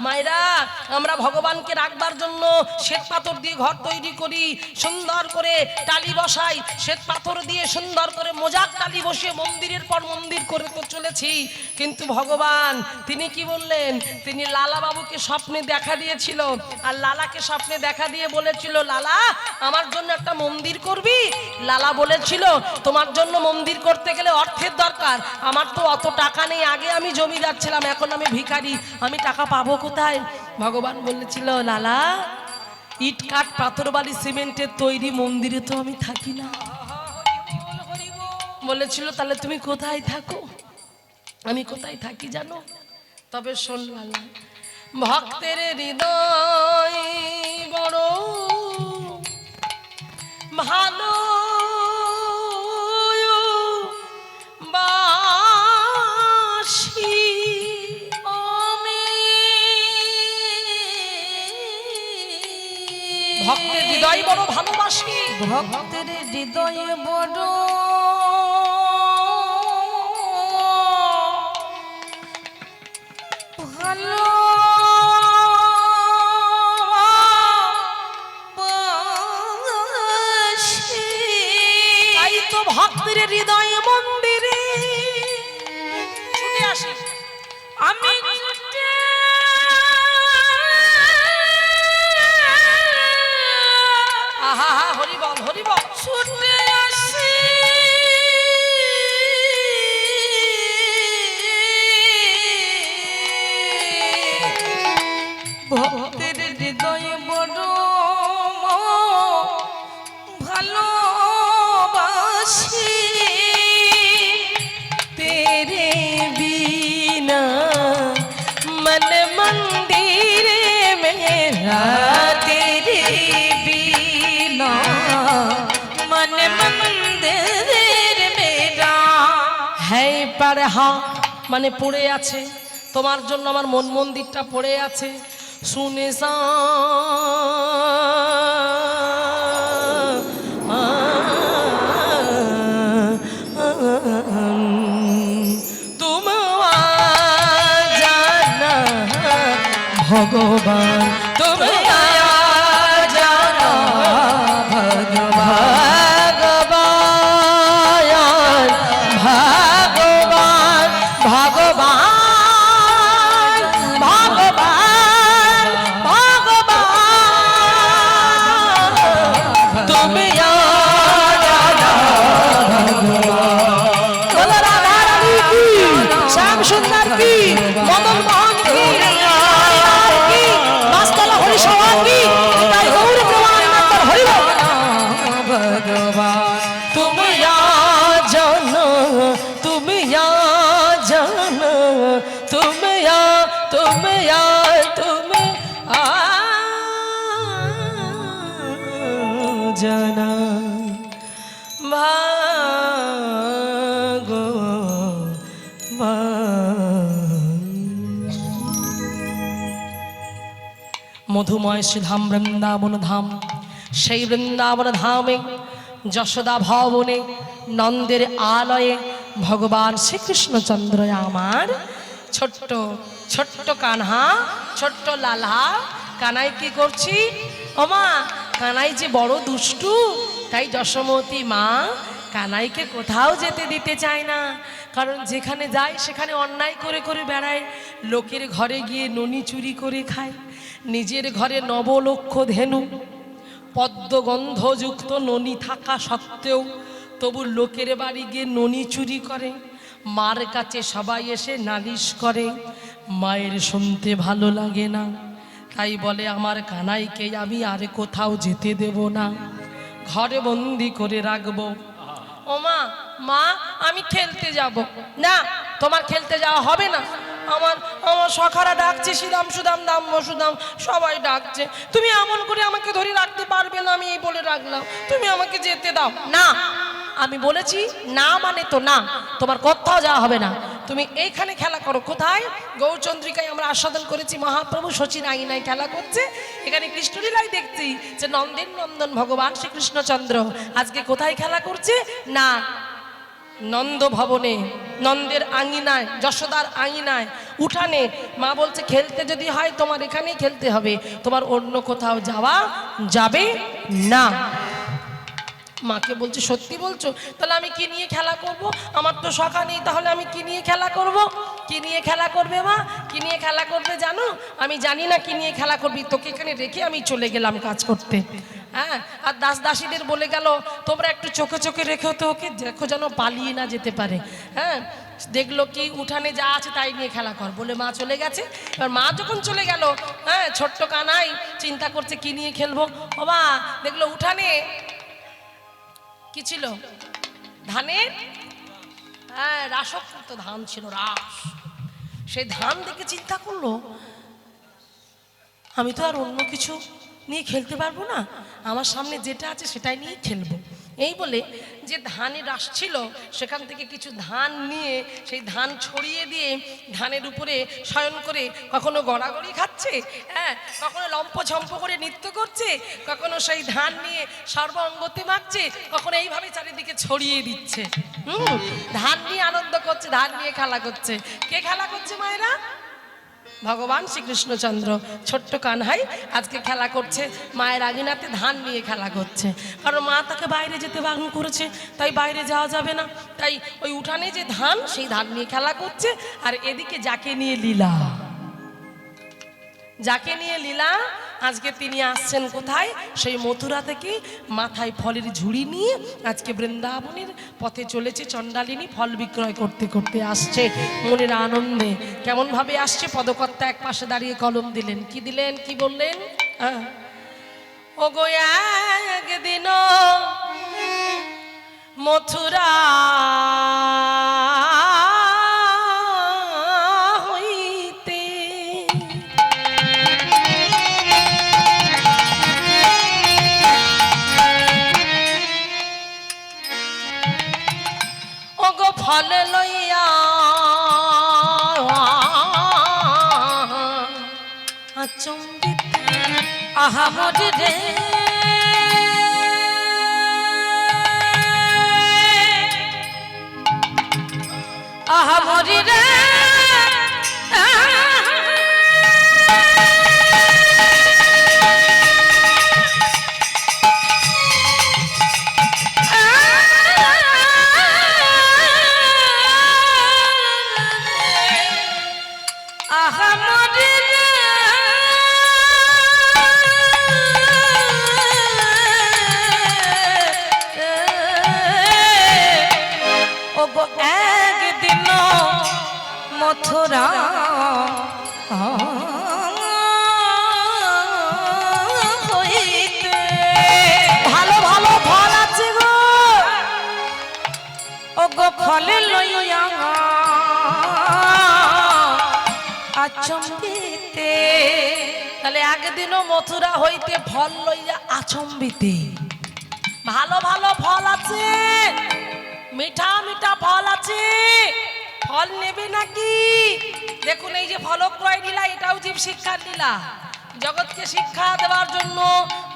মায়েরা আমরা ভগবানকে রাখবার জন্য শ্বেত পাথর দিয়ে ঘর তৈরি করি, সুন্দর করে টালি বসাই, শ্বেত পাথর দিয়ে সুন্দর করে মোজাক টালি বসিয়ে মন্দিরের পর মন্দির করে তো চলেছি। কিন্তু ভগবান তিনি কি বললেন, তিনি লালা বাবুকে স্বপ্নে দেখা দিয়েছিল, আর লালাকে স্বপ্নে দেখা দিয়ে বলেছিল, লালা আমার জন্য একটা মন্দির করবি? লালা বলেছিল, তোমার জন্য মন্দির করতে গেলে অর্থের দরকার, আমার তো অত টাকা নেই, আগে আমি জমিদার ছিলাম, এখন আমি ভিখারি, আমি টাকা পাবো কোথায়? ভগবান বলেছিল, লালা ইট কাঠ পাথর বালি সিমেন্টের তৈরি মন্দিরে তো আমি থাকি না। বলেছিল, তাহলে তুমি কোথায় থাকো? আমি কোথায় থাকি জানো? তবে শোন লালা, ভক্তের হৃদয় বড় ভালো বাসি, ভক্তের হৃদয় বড় ভালোবাসি, ভক্তের হৃদয় বড় ভালো তাই তো ভক্তের হৃদয় মন্দিরে ছুটে আসি আমি আহা হা হরি বল হরি বল, ছুটে আসি ভক্তের হৃদয় বড় ভালোবাসি, তেরে বিনা মন মন্দিরে মেরা, তেরে বিনা मन मंदिर मेरा হ্যাঁ পারে হা মানে পড়ে আছে, তোমার জন্য আমার মন মন্দিরটা পড়ে আছে। শুনে সা ভগবান তুমি জানো ভগবান, ভগবান ভগবান ভগবান ভগবান তুমি জানো ভগবান। রাধা রানী কি, শ্যাম সুন্দর কি, মদন মোহন কি, ভগবান তুমি জানো, তুমি জানো, তুমি তুমি তুমি জানা মধুময় শ্রীধাম বৃন্দাবন ধাম, সেই বৃন্দাবন ধামে যশোদা ভবনে নন্দের আলয়ে ভগবান শ্রীকৃষ্ণচন্দ্র আমার ছোট্ট ছোট্ট কানহা, ছোট্ট লালা। কানাই কি করছি? ওমা কানাই যে বড় দুষ্টু, তাই যশোমতী মা কানাইকে কোথাও যেতে দিতে চায় না, কারণ যেখানে যায় সেখানে অন্যায় করে করে বেড়ায়, লোকের ঘরে গিয়ে ননি চুরি করে খায়, নিজের ঘরে নবলক্ষ ধেনু পদ্মগন্ধযুক্ত ননি থাকা সত্ত্বেও তবু লোকের বাড়ি গিয়ে ননি চুরি করে, মার কাছে সবাই এসে নালিশ করে, মায়ের শুনতে ভালো লাগে না, তাই বলে আমার কানাইকে আমি আর কোথাও যেতে দেব না, ঘরে বন্দি করে রাখবো। ও মা, মা আমি খেলতে যাব না। তোমার খেলতে যাওয়া হবে না, আমার আমার সখারা ডাকছে, শ্রীরাম সুদাম দাম সুদাম সবাই ডাকছে, তুমি এমন করে আমাকে ধরে রাখতে পারবে না, আমি এই বলে রাখলাম, তুমি আমাকে যেতে দাও না। আমি বলেছি না মানে তো না, তোমার কোথাও যাওয়া হবে না, তুমি এইখানে খেলা করো। কোথায়? গৌরচন্দ্রিকায় আমরা আস্বাদন করেছি মহাপ্রভু শচীন আইনায় খেলা করছে, এখানে কৃষ্ণলীলায় দেখছি যে নন্দের নন্দন ভগবান শ্রীকৃষ্ণচন্দ্র আজকে কোথায় খেলা করছে না, নন্দ ভবনে। নন্দের আঙিনায়, যশোদার আঙিনায়, উঠানে। মা বলছে খেলতে যদি হয় তোমার এখানেই খেলতে হবে, তোমার অন্য কোথাও যাওয়া যাবে না। মাকে বলছে সত্যি বলছো? তাহলে আমি কি নিয়ে খেলা করব? আমার তো শখা নেই, তাহলে আমি কি নিয়ে খেলা করব? কি নিয়ে খেলা করবে মা? কি নিয়ে খেলা করবে জানো? আমি জানি না কি নিয়ে খেলা করবি, তোকে এখানে রেখে আমি চলে গেলাম কাজ করতে। হ্যাঁ, আর দাস দাসীদের বলে গেল তোমরা একটু চোখে চোখে রেখো তো ওকে, দেখো যেন পালিয়ে না যেতে পারে। হ্যাঁ, দেখলো কি উঠানে যা আছে তাই নিয়ে খেলা কর বলে মা চলে গেছে। এবার মা যখন চলে গেল, হ্যাঁ, ছোট্ট কানাই চিন্তা করছে কি নিয়ে খেলবো। ও মা দেখলো উঠানে কি ছিল? ধানের, হ্যাঁ, রাসকৃত ধান ছিল, রাস। সেই ধান দেখে চিন্তা করলো আমি তো আর অন্য কিছু নিয়ে খেলতে পারবো না, আমার সামনে যেটা আছে সেটাই নিয়ে খেলবো। এই বলে যে ধানের রাস ছিল সেখান থেকে কিছু ধান নিয়ে সেই ধান ছড়িয়ে দিয়ে ধানের উপরে শয়ন করে কখনো গড়াগড়ি খাচ্ছে, হ্যাঁ, কখনো লম্পঝম্প করে নৃত্য করছে, কখনো সেই ধান নিয়ে সর্বাঙ্গতে মাখছে, কখনো এইভাবে চারিদিকে ছড়িয়ে দিচ্ছে। ধান নিয়ে আনন্দ করছে, ধান নিয়ে খেলা করছে। কে খেলা করছে মায়েরা? ভগবান শ্রীকৃষ্ণচন্দ্র। ছোট্ট কানহাই আজকে খেলা করছে মায়ের আঙিনাতে, ধান নিয়ে খেলা করছে। কারণ মা তাকে বাইরে যেতে বারণ করেছে, তাই বাইরে যাওয়া যাবে না, তাই ওই উঠানে যে ধান সেই ধান নিয়ে খেলা করছে। আর এদিকে যাকে নিয়ে লীলা, যাকে নিয়ে লীলা, আজকে তিনি আসছেন কোথায়? সেই মথুরা থেকে মাথায় ফলের ঝুড়ি নিয়ে আজকে বৃন্দাবনের পথে চলেছে চণ্ডালিনী। ফল বিক্রয় করতে করতে আসছে মনের আনন্দে। কেমন ভাবে আসছে? পদকর্তা এক পাশে দাঁড়িয়ে কলম দিলেন। কি দিলেন? কি বললেন? ও গো একদিন মথুরা ফল লইয়া আচম্বিত আহা মরি রে, আহা মরি রে, মথুরা হইতে ভালো ভালো ফল আছে গো, ও গো ফলে লইয়া আচম্বিতে। তাহলে একদিনও মথুরা হইতে ফল লইয়া আচম্বিতে। ভালো ভালো ফল আছে, মিঠা মিঠা ফল আছে, ফল নেবে নাকি? দেখুন এই যে ফলক্রয় লীলা, এটাও জীব শিক্ষার লীলা। জগৎকে শিক্ষা দেওয়ার জন্য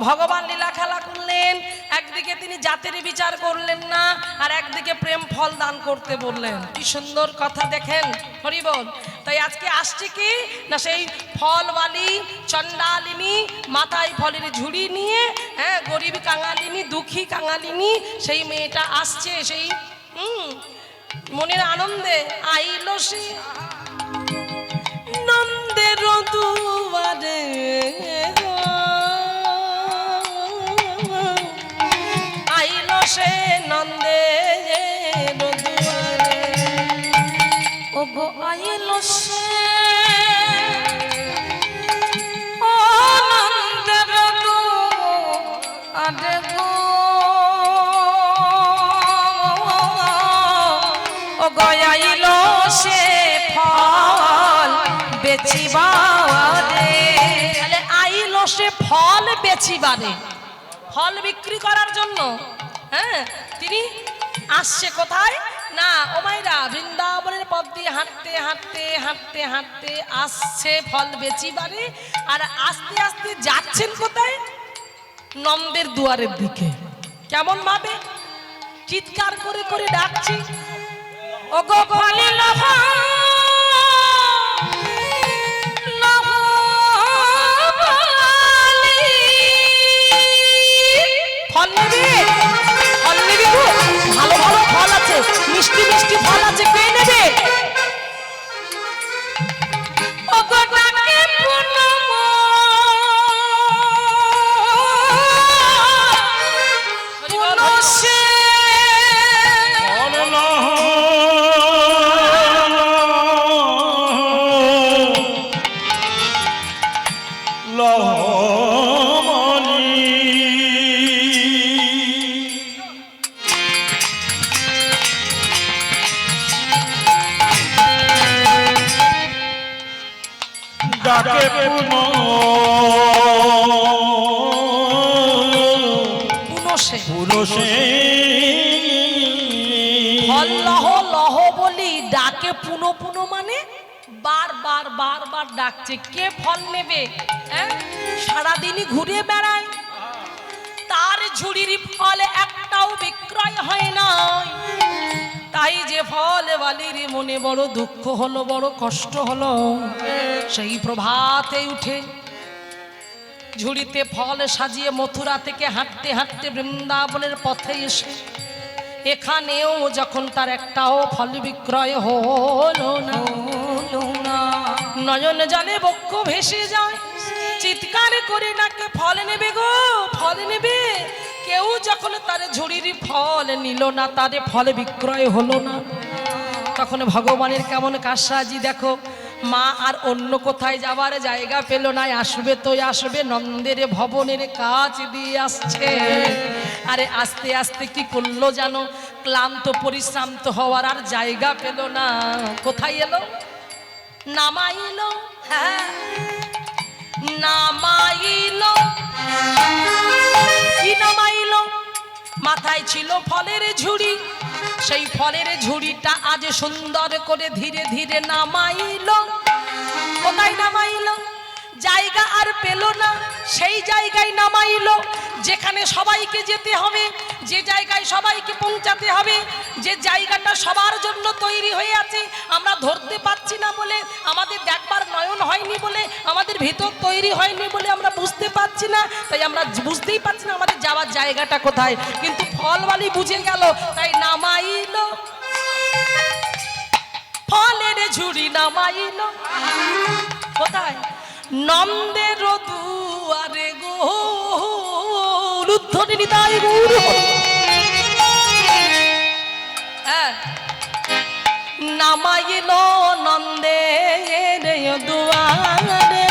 ভগবান লীলা খেলা করলেন। একদিকে তিনি জাতের বিচার করলেন না, আর একদিকে প্রেম ফল দান করতে বললেন। কি সুন্দর কথা দেখেন, হরি বল। তাই আজকে আসছে কি না, সেই ফলওয়ালি চণ্ডালিনী মাথায় ফলের ঝুড়ি নিয়ে, হ্যাঁ, গরিব কাঙালিনী, দুঃখী কাঙালিনী, সেই মেয়েটা আসছে সেই মনের আনন্দে। আইল সে নন্দের দুয়ারে, আইল সে নন্দের দুয়ারে, ও গো আইল সে ও নন্দের দুয়ারে গো, গয়াইল সে ফল বেচিবারে। তাহলে আইল সে ফল বেচিবারে, ফল বিক্রি করার জন্য। হ্যাঁ, তিনি আসছে কোথায় না, ও মাইরা বৃন্দাবনের পথ দিয়ে হাঁটতে হাঁটতে হাঁটতে হাঁটতে আসছে ফল বেচিবারে। আর আস্তে আস্তে যাচ্ছেন কোথায়? নন্দের দুয়ারের দিকে। কেমন ভাবে চিৎকার করে করে ডাকছি, ও ওগো ফলে লহ ফল নেবে, ফল নেবে গো, ভালো ভালো ফল আছে, মিষ্টি মিষ্টি ফল আছে, কে নেবে? ওগো ডাকে পুনম পুনসে ডাকে পুনসে পুরুষে ফল লহ লহ বলি ডাকে পুনো পুনো মানে বারবার বারবার ডাকছে, কে ফল নেবে? সারাদিনই ঘুরে বেড়ায়, তার ঝুড়ির ফল একটাও বিক্রয় হয় না। তাই যে ফল বালির মনে বড় দুঃখ হলো, বড় কষ্ট হলো। সেই প্রভাতে উঠে ঝুড়িতে ফল সাজিয়ে মথুরা থেকে হাঁটতে হাঁটতে বৃন্দাবনের পথে এসে এখানেও যখন তার একটাও ফল বিক্রয় হলো না, নয়ন জলে বক্ষ ভেসে যায়, চিৎকার করে নাকে ফল নেবে গো, ফল নেবে। কেউ যখন তার ঝুড়ির ফল নিল না, তার ফল বিক্রয় হলো না, তখন ভগবানের কেমন কাশাজি দেখো। মা আর অন্য কোথায় যাবার জায়গা পেল না, আসবে তো আসবে, নন্দের ভবনের কাজ দিয়ে আসছে। আরে আস্তে আস্তে কি করলো জানো, ক্লান্ত পরিশ্রান্ত হওয়ার আর জায়গা পেল না, কোথায় এলো? নামাইলো, হ্যাঁ নামাইলো। কি নামাইলো? মাথায় ছিল ফলের ঝুড়ি, সেই ফলের ঝুড়িটা আজ সুন্দর করে ধীরে ধীরে নামাইলো। কোথায় নামাইলো? জায়গা আর পেল না, সেই জায়গায় নামাইলো যেখানে সবাইকে যেতে হবে, যে জায়গায় সবাইকে পৌঁছাতে হবে, যে জায়গাটা সবার জন্য তৈরি হয়ে আছে। আমরা ধরতে পারছি না বলে, আমাদের দেখবার নয়ন হয়নি বলে, আমাদের ভিতর তৈরি হয়নি বলে আমরা বুঝতে পারছি না, তাই আমরা বুঝতেই পারছি না আমাদের যাওয়ার জায়গাটা কোথায়। কিন্তু ফলওয়ালি বুঝে গেল, তাই নামাইলো ফলের ঝুড়ি, নামাইলো কোথায়? নন্দের দুয়ারে গো, রুদ্ধনি নিতাই গৌর। হ্যাঁ, নামাইলো নন্দের দুয়ারে,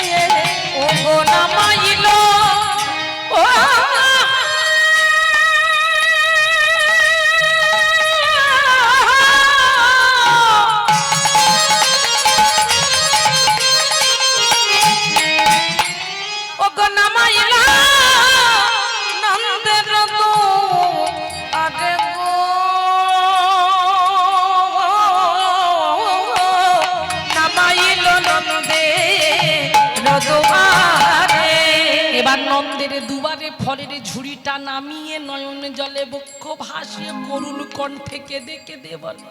ও গো নামাইলো ও নন্দের দুবারে ফলের ঝুড়িটা নামিয়ে নয়ন জলে বক্ষ ভাসিয়ে করুণ কণ্ঠে কেঁদে কেঁদে বলে,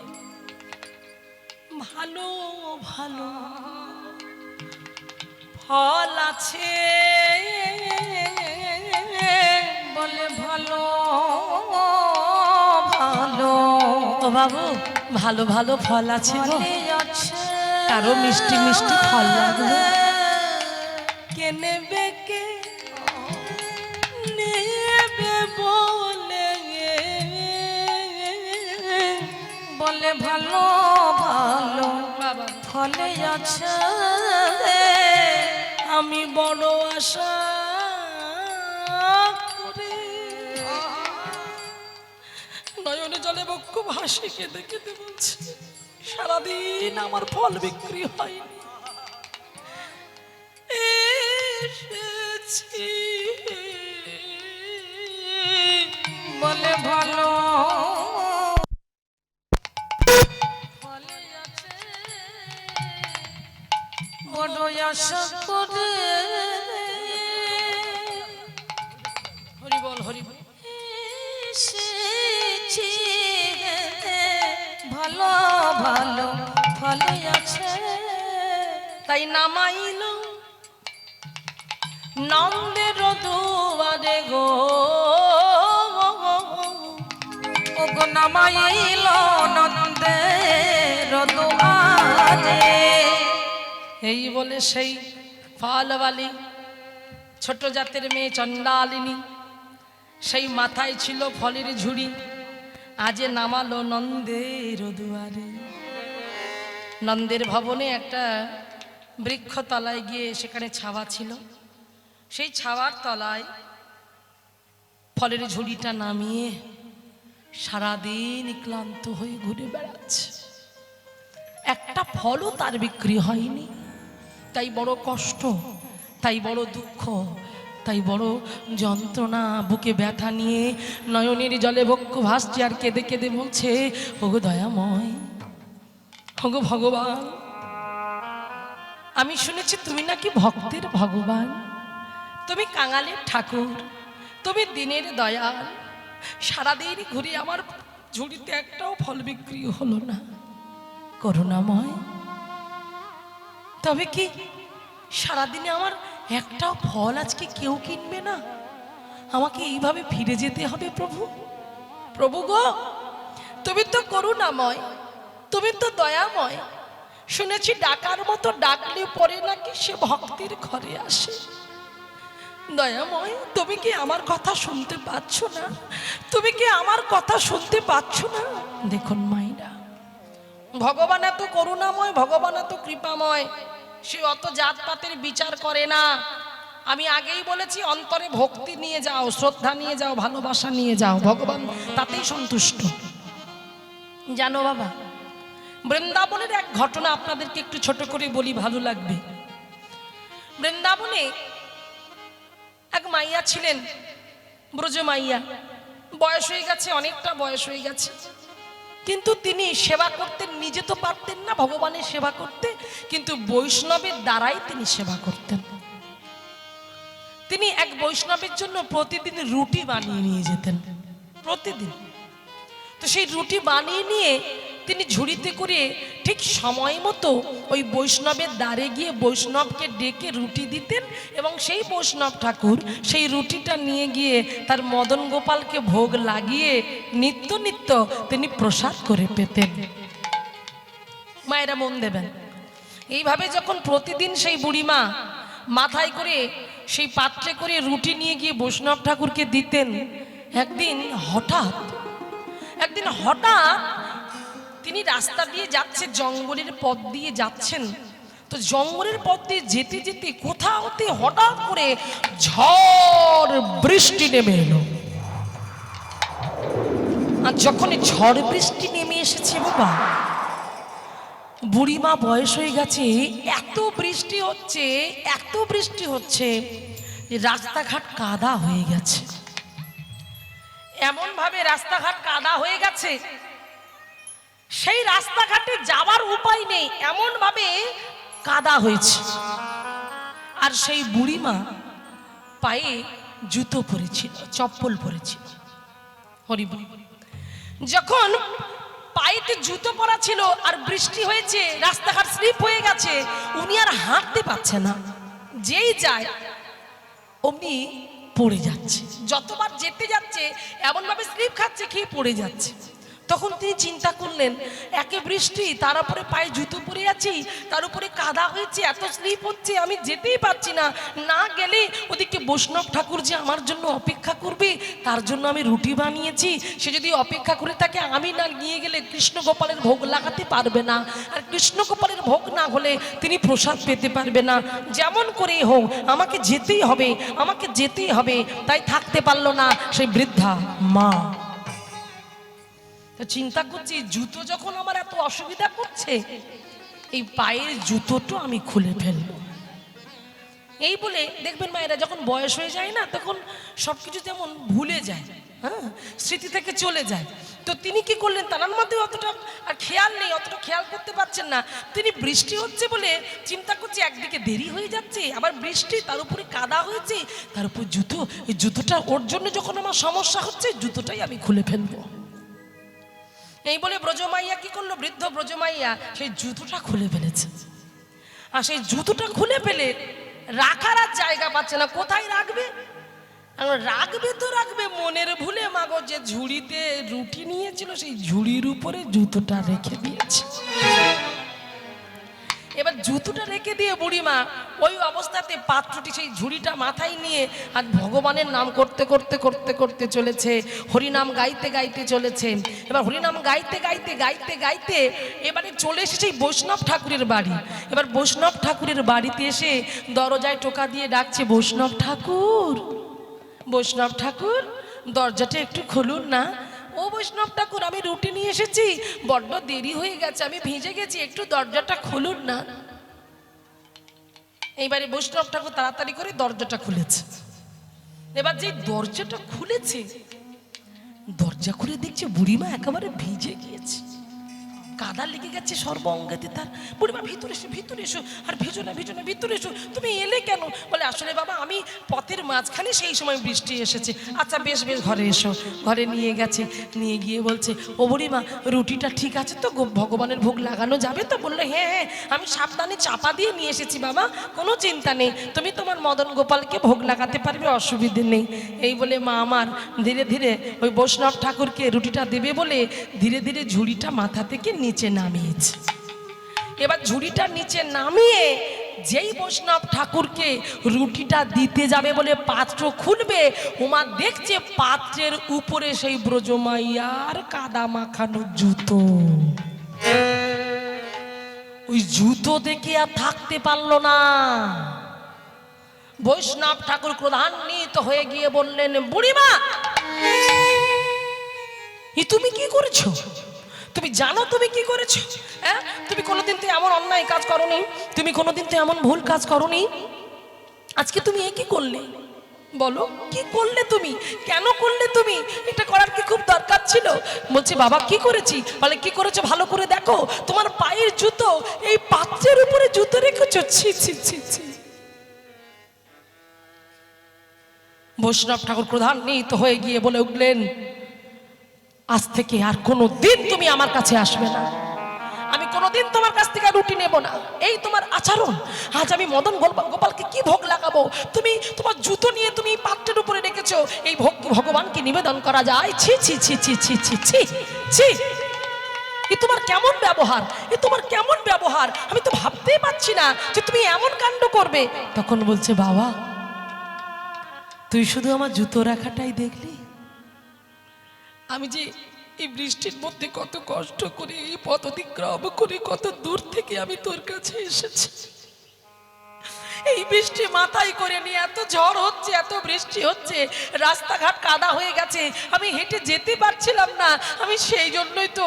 ভালো ভালো ফল আছে, বলে ভালো ভালো ও বাবু ভালো ভালো ফল আছে গো, আছে কারো মিষ্টি মিষ্টি ফল লাগবে, কে নেবে, কে নেবে বলে, বলে ভালো ভালো বাবা ফলে আছে, আমি বড় আশা করে নয়নে জলে বক্ষ ভাসি কেঁদে কেঁদে বলছে, সারাদিন আমার ফল বিক্রি হয়নি, এসেছি বলে ভালো ফলে আছে বড় আশা করে, হরি বল হরি বল, এসেছি ভালো তাই নামাইল নন্দের দুয়ারে গো, ওগো নামাইল নন্দের দুয়ারে। এই বলে সেই ফলবালি ছোট জাতের মেয়ে চণ্ডালিনী, সেই মাথায় ছিল ফলের ঝুড়ি, আজে নামালো নন্দের দুয়ারে। নন্দের ভবনে একটা বৃক্ষতলায় গিয়ে সেখানে ছাওয়া ছিল, সেই ছাওয়ার তলায় ফলের ঝুড়িটা নামিয়ে সারাদিন ক্লান্ত হয়ে ঘুরে বেড়াচ্ছে। একটা ফলও তার বিক্রি হয়নি, তাই বড় কষ্ট, তাই বড় দুঃখ, তাই বড় যন্ত্রণা, বুকে ব্যথা নিয়ে নয়নের জলে বক্ষ ভাসছে আর কেঁদে কেঁদে বলছে, ওগো দয়াময়, ওগো ভগবান, আমি শুনেছি তুমি নাকি ভক্তের ভগবান, তুমি কাঙালের ঠাকুর, তুমি দিনের দয়াল। সারাদিন ঘুরে আমার ঝুড়িতে একটাও ফল বিক্রি হলো না, করুণাময়। তবে কি সারাদিনে আমার একটাও ফল আজকে কেউ কিনবে না? আমাকে এইভাবে ফিরে যেতে হবে প্রভু। প্রভু গো, তুমি তো করুণাময়, তুমি তো দয়াময়। শুনেছি ডাকার মতো ডাকলে পরে নাকি সে ভক্তির ঘরে আসে। দয়াময়, তুমি কি আমার কথা শুনতে পাচ্ছ না? তুমি কি আমার কথা শুনতে পাচ্ছ না? দেখুন মাইরা, ভগবান এত করুণাময়, ভগবান এত কৃপাময়, সে অত জাতপাতের বিচার করে না। আমি আগেই বলেছি, অন্তরে ভক্তি নিয়ে যাও, শ্রদ্ধা নিয়ে যাও, ভালোবাসা নিয়ে যাও, ভগবান তাতেই সন্তুষ্ট। জানো বাবা, বৃন্দাবনের এক ঘটনা আপনাদেরকে একটু ছোট করে বলি, ভালো লাগবে। বৃন্দাবনে এক মাইয়া ছিলেন, ব্রজ মাইয়া। বয়স হয়ে গেছে, অনেকটা বয়স হয়ে গেছে, কিন্তু তিনি সেবা করতেন। নিজে তো পারতেন না ভগবানের সেবা করতে, কিন্তু বৈষ্ণবের দ্বারাই তিনি সেবা করতেন। তিনি এক বৈষ্ণবের জন্য প্রতিদিন রুটি বানিয়ে নিয়ে যেতেন, প্রতিদিন। তো সেই রুটি বানিয়ে নিয়ে তিনি ঝুড়িতে করে ঠিক সময় মতো ওই বৈষ্ণবের দ্বারে গিয়ে বৈষ্ণবকে ডেকে রুটি দিতেন, এবং সেই বৈষ্ণব ঠাকুর সেই রুটিটা নিয়ে গিয়ে তার মদন গোপালকে ভোগ লাগিয়ে নিত্য নিত্য তিনি প্রসাদ করে পেতেন। মায়েরা মন দেবেন, এইভাবে যখন প্রতিদিন সেই বুড়িমা মাথায় করে সেই পাত্রে করে রুটি নিয়ে গিয়ে বৈষ্ণব ঠাকুরকে দিতেন, একদিন হঠাৎ তিনি রাস্তা দিয়ে যাচ্ছে, জঙ্গলের পথ দিয়ে যাচ্ছেন। তো জঙ্গলের পথ দিয়ে যেতে যেতে কোথাওতে হঠাৎ করে ঝড় বৃষ্টি নেমে এলো। আর যখন ঝড় বৃষ্টি নেমে এসেছে বাবা, বুড়িমা বয়স হয়ে গেছে, এত বৃষ্টি হচ্ছে, এত বৃষ্টি হচ্ছে, রাস্তাঘাট কাদা হয়ে গেছে। এমন ভাবে রাস্তাঘাট কাদা হয়ে গেছে, সেই রাস্তাঘাটে যাওয়ার উপায় নেই, এমন ভাবে কাদা হয়েছে। আর সেই বুড়িমা পায়ে জুতো পরেছিল, চপ্পল পরেছিল। হরিবল। যখন পায়েতে জুতো পরা ছিল আর বৃষ্টি হয়েছে, রাস্তাঘাট স্লিপ হয়ে গেছে, উনি আর হাঁটতে পারছে না। যেই যায় অমনি পড়ে যাচ্ছে, যতবার যেতে যাচ্ছে এমন ভাবে স্লিপ খাচ্ছে, খেয়ে পড়ে যাচ্ছে। তখন তিনি চিন্তা করলেন, একে বৃষ্টি, তার উপরে পায়ে জুতো পরে আছি, তার উপরে কাদা হয়েছে, এত স্লিপ হচ্ছে, আমি যেতেই পারছি না। না গেলে ওদিকে বৈষ্ণব ঠাকুর যে আমার জন্য অপেক্ষা করবে, তার জন্য আমি রুটি বানিয়েছি, সে যদি অপেক্ষা করে থাকে, আমি না নিয়ে গেলে কৃষ্ণ গোপালের ভোগ লাগাতে পারবে না, আর কৃষ্ণ গোপালের ভোগ না হলে তিনি প্রসাদ পেতে পারবে না। যেমন করেই হোক আমাকে যেতেই হবে, আমাকে যেতেই হবে। তাই থাকতে পারলো না সেই বৃদ্ধা মা। চিন্তা করছি, জুতো যখন আমার এত অসুবিধা করছে, এই পায়ের জুতোটা আমি খুলে ফেলবো। এই বলে দেখবেন মায়েরা যখন বয়স হয়ে যায় না, তখন সবকিছু যেমন ভুলে যায়, হ্যাঁ, স্মৃতি থেকে চলে যায়। তো তিনি কি করলেন, তার মধ্যে অতটা আর খেয়াল নেই, অতটা খেয়াল করতে পারছেন না। তিনি বৃষ্টি হচ্ছে বলে চিন্তা করছে, একদিকে দেরি হয়ে যাচ্ছে, আবার বৃষ্টি, তার উপরে কাদা হয়েছে, তার উপর জুতো, এই জুতোটা ওর জন্য যখন আমার সমস্যা হচ্ছে, জুতোটাই আমি খুলে ফেলবো। এই বলে ব্রজমাইয়া কি করলো, বৃদ্ধ ব্রজমাইয়া সেই জুতোটা খুলে ফেলেছে। আর সেই জুতোটা খুলে ফেলে রাখার আর জায়গা পাচ্ছে না, কোথায় রাখবে? রাখবে তো রাখবে মনের ভুলে মাগো, যে ঝুড়িতে রুটি নিয়েছিল সেই ঝুড়ির উপরে জুতোটা রেখে দিয়েছে। এবার জুতোটা রেখে দিয়ে বুড়িমা ওই অবস্থাতে পাত্রটি সেই ঝুড়িটা মাথায় নিয়ে আর ভগবানের নাম করতে করতে করতে করতে চলেছে, হরিনাম গাইতে গাইতে চলেছে। এবার হরিনাম গাইতে গাইতে গাইতে গাইতে এবারে চলে এসে সেই বৈষ্ণব ঠাকুরের বাড়ি। এবার বৈষ্ণব ঠাকুরের বাড়িতে এসে দরজায় টোকা দিয়ে ডাকছে, বৈষ্ণব ঠাকুর, বৈষ্ণব ঠাকুর দরজাটা একটু খুলুন না। ও বৈষ্ণব ঠাকুর, আমি রুটি নিয়ে এসেছি, বড্ড দেরি হয়ে গেছে, আমি ভিজে গেছি, একটু দরজাটা খুলুন না। এইবারে বৈষ্ণব ঠাকুর তাড়াতাড়ি করে দরজাটা খুলেছে। এবার যে দরজাটা খুলেছে, দরজা খুলে দেখছে বুড়িমা একেবারে ভিজে গিয়েছে, কাদা লেগে গেছে সর্ব অঙ্গেতে তার। বুড়িমা ভিতরে এসো, ভিতরে এসো, আর ভিজো না ভিজো না, ভিতরে এসো, তুমি এলে কেন? বলে আসলে বাবা আমি পথের মাঝখানে সেই সময় বৃষ্টি এসেছে। আচ্ছা বেশ বেশ, ঘরে এসো। ঘরে নিয়ে গেছে, নিয়ে গিয়ে বলছে, ও বুড়িমা রুটিটা ঠিক আছে তো, ভগবানের ভোগ লাগানো যাবে তো? বললো হ্যাঁ হ্যাঁ, আমি সাবধানে চাপা দিয়ে নিয়ে এসেছি বাবা, কোনো চিন্তা নেই, তুমি তোমার মদন গোপালকে ভোগ লাগাতে পারবে, অসুবিধে নেই। এই বলে মা আমার ধীরে ধীরে ওই বৈষ্ণব ঠাকুরকে রুটিটা দেবে বলে ধীরে ধীরে ঝুড়িটা মাথা থেকে নিচে নামিয়েছে। এবার ঝুড়িটা নিচে নামিয়ে যেই বৈষ্ণব ঠাকুরকে রুটিটা দিতে যাবে বলে পাত্র খুলবে, ওমা দেখছে পাত্রের উপরে সেই ব্রজমাইয়ার কাদা মাখানো জুতো। ওই জুতো দেখে আর থাকতে পারলো না। বৈষ্ণব ঠাকুর ক্রোধান্বিত হয়ে গিয়ে বললেন, বুড়িমা তুমি কি করেছো? তুমি জানো তুমি কি করেছো? হ্যাঁ, তুমি কোনোদিন তো এমন অন্যায় কাজ করোনি, তুমি কোনোদিন তো এমন ভুল কাজ করোনি, আজকে তুমি এ কি করলে? বলো কি করলে তুমি, কেন করলে তুমি? এটা করার কি খুব দরকার ছিল? বলছে বাবা কি করেছি? বলে কি করেছো ভালো করে দেখো, তোমার পায়ের জুতো এই পাত্রের উপরে জুতো রেখেছো, ছি ছি ছি ছি। বৈষ্ণব ঠাকুর ক্রোধান্বিত হয়ে গিয়ে বলে উঠলেন, আজ থেকে আর কোনো দিন তুমি আমার কাছে আসবে না, আমি কোনোদিন তোমার কাছ থেকে রুটি নেব না। এই তোমার আচরণ, আজ আমি মদন গোপালকে কি ভোগ লাগাবো? তুমি তোমার জুতো নিয়ে তুমি পাত্রের উপরে রেখেছো, এই ভোগ ভগবানকে নিবেদন করা যায়? ছি ছি ছি ছি ছি ছি ছি ছি, এ তোমার কেমন ব্যবহার, এ তোমার কেমন ব্যবহার? আমি তো ভাবতেই পারছি না যে তুমি এমন কাণ্ড করবে। তখন বলছে, বাবা তুই শুধু আমার জুতো রাখাটাই দেখলি, আমি যে এই বৃষ্টির মধ্যে কত কষ্ট করে এই পথ অতিক্রম করে কত দূর থেকে আমি তোর কাছে এসেছি, এই বৃষ্টি মাথায় করে নিয়ে, এত ঝড় হচ্ছে, এত বৃষ্টি হচ্ছে, রাস্তাঘাট কাদা হয়ে গেছে, আমি হেঁটে যেতে পারছিলাম না, আমি সেই জন্যই তো,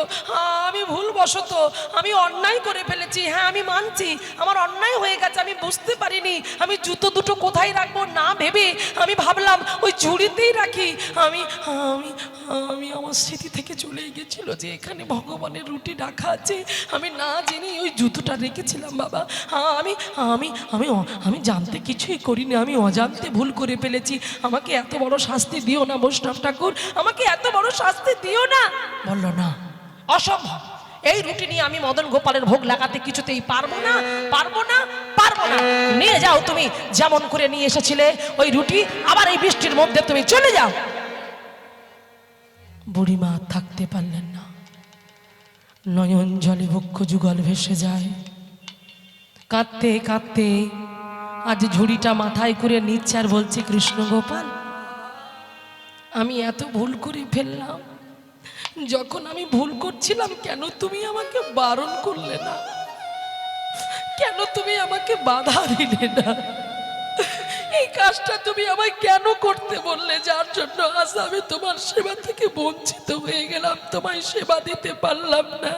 আমি ভুলবশত আমি অন্যায় করে ফেলেছি। হ্যাঁ আমি মানছি আমার অন্যায় হয়ে গেছে, আমি বুঝতে পারিনি আমি জুতো দুটো কোথায় রাখবো না ভেবে আমি ভাবলাম ওই ঝুড়িতেই রাখি। আমি আমি আমি আমার স্মৃতি থেকে চলেই গেছিল যে এখানে ভগবানের রুটি রাখা আছে, আমি না জেনে ওই জুতোটা রেখেছিলাম বাবা। আমি আমি আমি আমি জানতে কিছুই করিনি, আমি অজান্তে ভুল করে ফেলেছি, আমাকে এত বড় শাস্তি দিও না বৈষ্ণব ঠাকুর, আমাকে এত বড় শাস্তি দিও না। বলল না, অসম্ভব, এই রুটি নিয়ে আমি মদন গোপালের ভোগ লাগাতে কিছুতেই পারবো না, পারবো না, পারবো না। নিয়ে যাও তুমি যেমন করে নিয়ে এসেছিলে ওই রুটি, আবার এই বৃষ্টির মধ্যে তুমি চলে যাও। বুড়িমা থাকতে পারলেন না, নয়ন জলে বক্ষ যুগল ভেসে যায়, কাঁদতে কাঁদতে আজ ঝুড়িটা মাথায় করে নিচ্ছে আর বলছে, কৃষ্ণ গোপাল আমি এত ভুল করে ফেললাম, যখন আমি ভুল করছিলাম কেন তুমি আমাকে বারণ করলে না, কেন তুমি আমাকে বাধা দিলে না, এই কাজটা তুমি আমায় কেন করতে বললে, যার জন্য আজ আমি তোমার সেবা থেকে বঞ্চিত হয়ে গেলাম, তোমায় সেবা দিতে পারলাম না,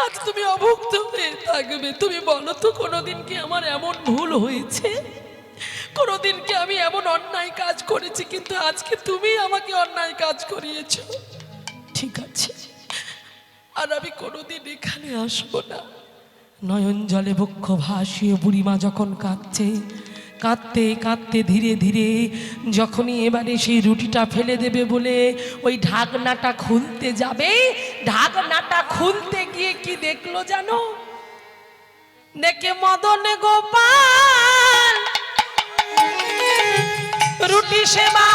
আজ তুমি অভুক্ত হয়ে থাকবে। তুমি বলো তো কোনোদিন কি আমার এমন ভুল হয়েছে, কোনোদিন কি আমি এমন অন্যায় কাজ করেছি, কিন্তু আজকে তুমি আমাকে অন্যায় কাজ করিয়েছো। ঠিক আছে, আর আমি কোনোদিন এখানে আসবো না। নয়ন জলে বক্ষ ভাসিয়ে বুড়িমা যখন কাঁদছে, কাঁদতে কাঁদতে ধীরে ধীরে যখনই এবারে সেই রুটিটা ফেলে দেবে বলে ওই ঢাকনাটা খুলতে যাবে, ঢাকনাটা খুলতে গিয়ে কি দেখলো জানো? দেখে মদন গোপাল রুটি সেবা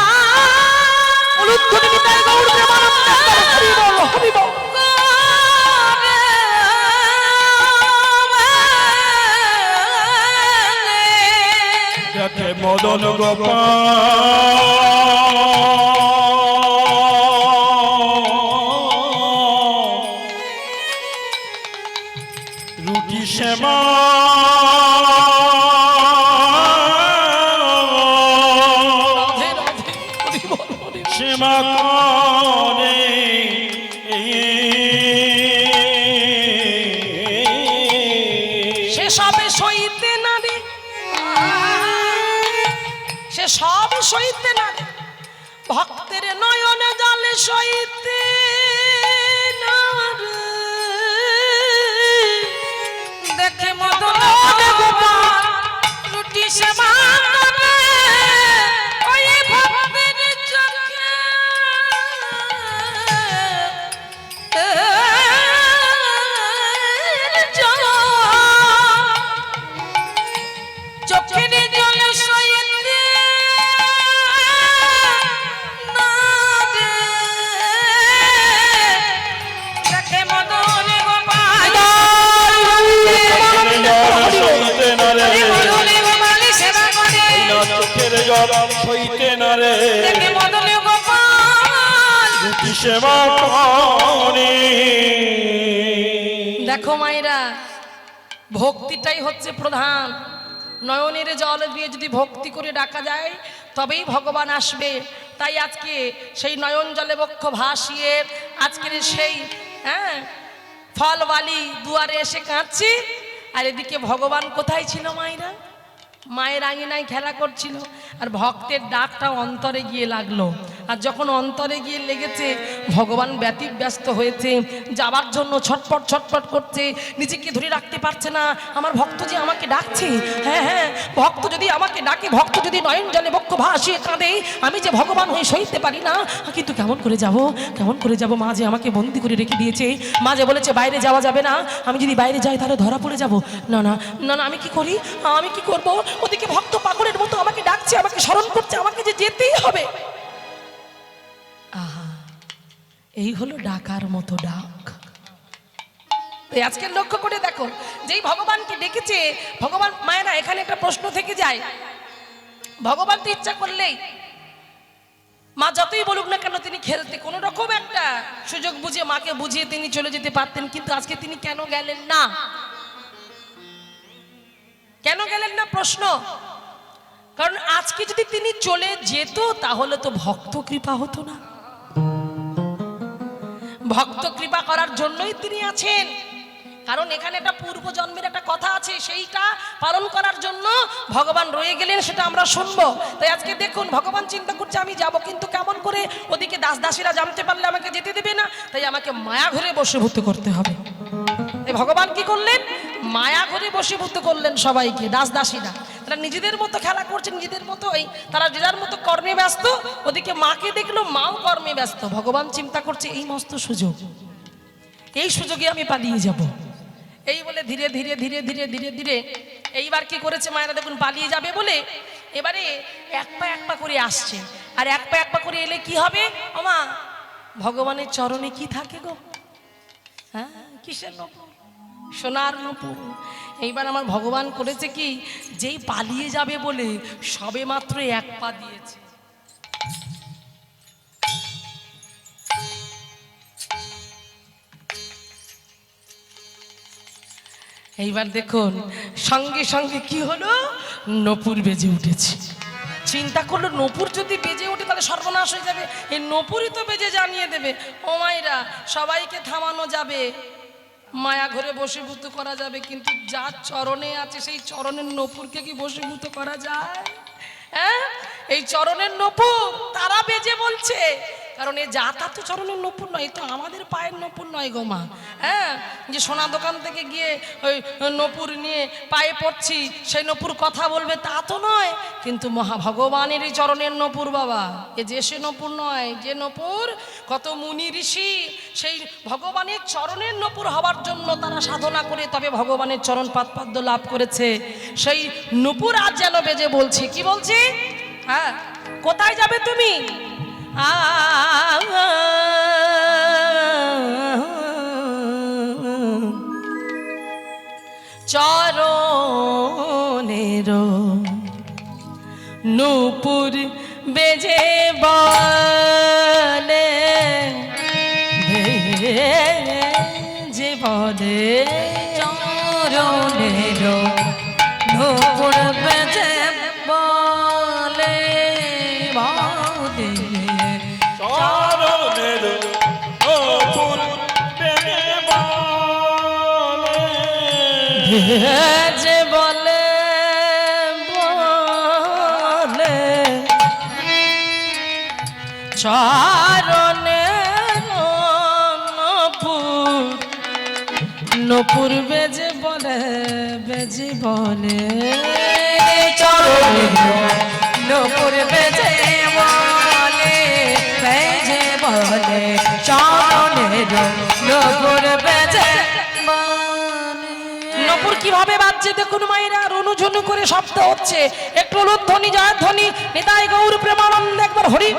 দেখে মদন গোপাল রুটি শ্যামা শ্যামা করে সে সবে সইতে না রে, সে সব সইতে না রে, ভক্তের নয়নে জলে সইতে না রে। দেখে মদন গোপাল রুটি সেবা করে ওই ভক্তের চোখে চোখের জলে সইতে না রে। দেখে মদন গোপাল সইতে না রে, মদন গোপাল সেবা করে চোখের জল সইতে না রে, দেখে মদন গোপাল রুটি সেবা করে। দেখো মায়েরা, ভক্তিটাই হচ্ছে প্রধান। নয়নের জল দিয়ে যদি ভক্তি করে ডাকা যায় তবেই ভগবান আসবে। তাই আজকে সেই নয়ন জলে বক্ষ ভাসিয়ে আজকের সেই ফলবালি দুয়ারে এসে কাঁদছি, আর এদিকে ভগবান কোথায় ছিল মায়েরা? মায়ের আঙিনায় খেলা করছিল, আর ভক্তের ডাকটা অন্তরে গিয়ে লাগলো। আর যখন অন্তরে গিয়ে লেগেছে, ভগবান ব্যতিব্যস্ত হয়েছে, যাবার জন্য ছটপট ছটপট করছে, নিজেকে ধরে রাখতে পারছে না। আমার ভক্ত যে আমাকে ডাকছে, হ্যাঁ হ্যাঁ, ভক্ত যদি আমাকে ডাকে, ভক্ত যদি নয়ন জলে বক্ষ ভাসিয়ে কাঁদে, আমি যে ভগবান হয়ে সইতে পারি না। কিন্তু কেমন করে যাব, কেমন করে যাব? মা যে আমাকে বন্দি করে রেখে দিয়েছে, মা যে বলেছে বাইরে যাওয়া যাবে না, আমি যদি বাইরে যাই তাহলে ধরা পড়ে যাব। না না না না, আমি কি করি, আমি কি করব? ওদিকে ভক্ত পাগলের মতো আমাকে ডাকছে, আমাকে স্মরণ করছে, আমাকে যে যেতেই হবে। আহা, এই হলো ডাকার মতো ডাক। তাই আজকে লক্ষ্য করে দেখো, যেই ভগবানকে ডেকেছে ভগবান, মায়েরা এখানে একটা প্রশ্ন থেকে যায়, ভগবান তো ইচ্ছা করলেই, মা যতই বলুক না কেন, তিনি খেলতে কোনো রকম একটা সুযোগ বুঝে মাকে বুঝিয়ে তিনি চলে যেতে পারতেন। কিন্তু আজকে তিনি কেন গেলেন না? কেন গেলেন না প্রশ্ন? কারণ আজকে যদি তিনি চলে যেত তাহলে তো ভক্ত কৃপা হতো না। ভক্ত কৃপা করার জন্যই তিনি আছেন। কারণ এখানে একটা পূর্ব জন্মের একটা কথা আছে, সেইটা পালন করার জন্য ভগবান রয়ে গেলেন, সেটা আমরা শুনবো। তাই আজকে দেখুন, ভগবান চিন্তা করছে আমি যাব, কিন্তু কেমন করে? ওদিকে দাস দাসীরা জানতে পারলে আমাকে যেতে দেবে না, তাই আমাকে মায়া ঘরে বশীভূত করতে হবে। তাই ভগবান কি করলেন? মায়া ঘরে বশীভূত করলেন সবাইকে। দাস দাসীরা তারা নিজেদের মতো খেলা করছে, নিজেদের মতো তারা যার মতো কর্মে ব্যস্ত। ওদিকে মাকে দেখলো, মাও কর্মে ব্যস্ত। ভগবান চিন্তা করছে এই মস্ত সুযোগ, এই সুযোগে আমি পালিয়ে যাব। এই বলে ধীরে ধীরে ধীরে ধীরে ধীরে ধীরে এইবার কি করেছে মায়েরা দেখুন, পালিয়ে যাবে বলে এবারে এক পা করে আসছে। আর এক পা করে এলে কি হবে? ওমা, ভগবানের চরণে কি থাকে গো? হ্যাঁ, কিসের নূপুর? সোনার নূপুর। এইবার আমার ভগবান করেছে কি, যেই পালিয়ে যাবে বলে সবে মাত্র এক পা দিয়েছে, এইবার দেখুন সঙ্গে সঙ্গে কি হলো, নূপুর বেজে উঠেছে। চিন্তা করলো নূপুর যদি বেজে ওঠে তাহলে সর্বনাশ হয়ে যাবে, এই নূপুরই তো বেজে জানিয়ে দেবে। ও মায়েরা, সবাইকে থামানো যাবে, মায়া ঘরে বশীভূত করা যাবে, কিন্তু যার চরণে আছে সেই চরণের নূপুরকে কি বশীভূত করা যায়? হ্যাঁ, এই চরণের নূপুর তারা বেজে বলছে কারণ এই যাতা তো চরণের নপুর নয়, এ তো আমাদের পায়ের নপুর নয় গো মা। হ্যাঁ, যে সোনা দোকান থেকে গিয়ে ওই নপুর নিয়ে পায়ে পড়ছি সেই নপুর কথা বলবে তা তো নয়, কিন্তু মহা ভগবানের এই চরণের নপুর বাবা। এ যে সে নপুর নয়, যে নপুর কত মুনি ঋষি সেই ভগবানের চরণের নপুর হওয়ার জন্য তারা সাধনা করে তবে ভগবানের চরণ পাদপদ্ম লাভ করেছে। সেই নপুর আজ যেন বেজে বলছি। কি বলছি? হ্যাঁ, কোথায় যাবে তুমি? চরণের নূপুর বেজে বলে, বেজে বলে, চরণের নূপুর বেজে বলে, বলে চরণের নূপুর বেজে বলে, যে বলে বলে চরণের নূপুর, নূপুর বেজে বলে, বেজে বলে চরণের নূপুর বেজে বলে, বেজে বলে চরণের নূপুর বেজে বলে। নূপুর কিভাবে বাজছে দেখুন মায়েরা, রুনুঝুনু করে শব্দ হচ্ছে। একটু উলুধ্বনি জয়ধ্বনি নিতাই গৌর প্রেমানন্দ একবার হরি।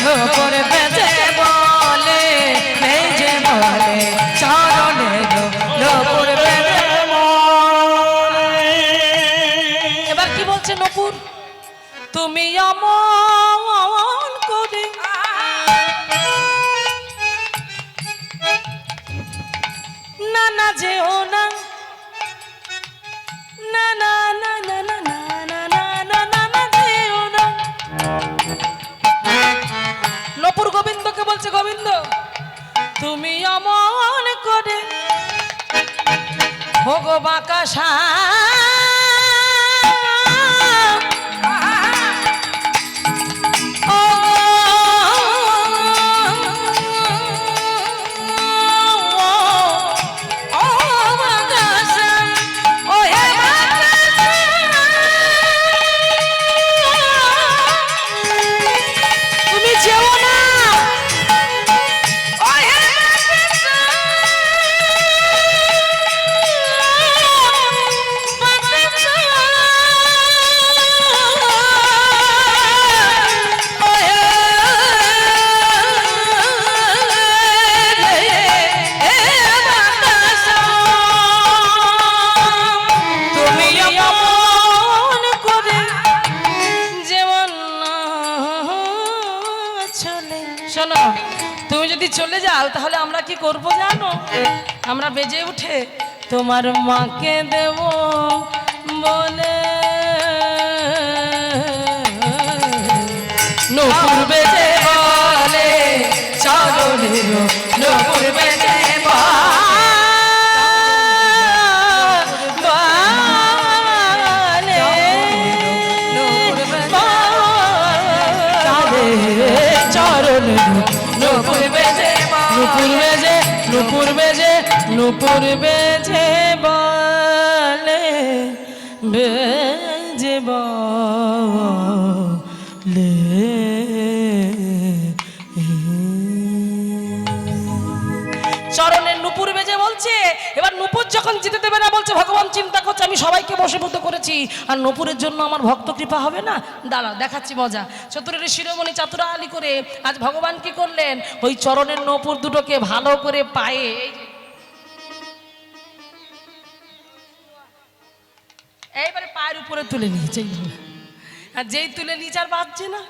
নূপুর বেজে বলে, বেজে বলে চরণের নূপুর বেজে বলে। এবার কি বলছে নূপুর? তুমি অমন করে না না যেও না, না না না না না না না না না না না যেও না। নূপুর গোবিন্দকে বলছে, গোবিন্দ তুমি অমন করে হোগো বাঁকা তুমি যেও না। শোনো, তুমি যদি চলে যাও তাহলে আমরা কি করব জানো? আমরা বেজে উঠে তোমার মাকে দেব বলে নুপুর বেজে বলে বেজে বলে চরণের নুপুর বেজে বলছে। এবার নুপুর যখন যেতে দেবে না বলছে, ভগবান চিন্তা করছে আমি সবাইকে বশীভূত করেছি, আর নুপুরের জন্য আমার ভক্ত কৃপা হবে না। দাঁড়া দেখাচ্ছি মজা। চতুরের শিরোমণি চাতুরা আলী করে আজ ভগবান কি করলেন, ওই চরণের নুপুর দুটোকে ভালো করে পায়ে এইবারে পায়ের উপরে তুলে নিয়েছে এইভাবে। আর যেই তুলে নিচে আর বাজছে না,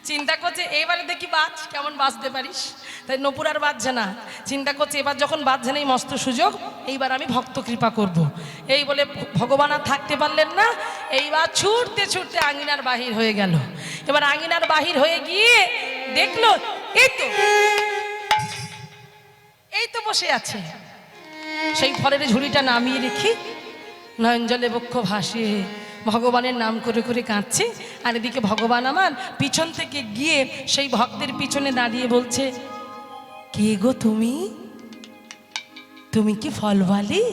চিন্তা করছে এইবারে দেখি বাজ কেমন বাজতে পারিস। তাই নপুর আর বাজছে না, চিন্তা করছে এবার যখন বাজছে না এই মস্ত সুযোগ, এইবার আমি ভক্ত কৃপা করব। এই বলে ভগবান আর থাকতে পারলেন না, এইবার ছুটতে ছুটতে আঙিনার বাহির হয়ে গেল। এবার আঙিনার বাহির হয়ে গিয়ে দেখলো এই তো বসে আছে। সেই ফলের ঝুড়িটা নামিয়ে রেখে নয়ন জলে বক্ষ ভাসিয়ে ভগবানের নাম করে করে কাঁদছে। আর এদিকে ভগবান আমার পিছন থেকে গিয়ে সেই ভক্তের পিছনে দাঁড়িয়ে বলছে, কে গো তুমি? তুমি কি ফলওয়ালি?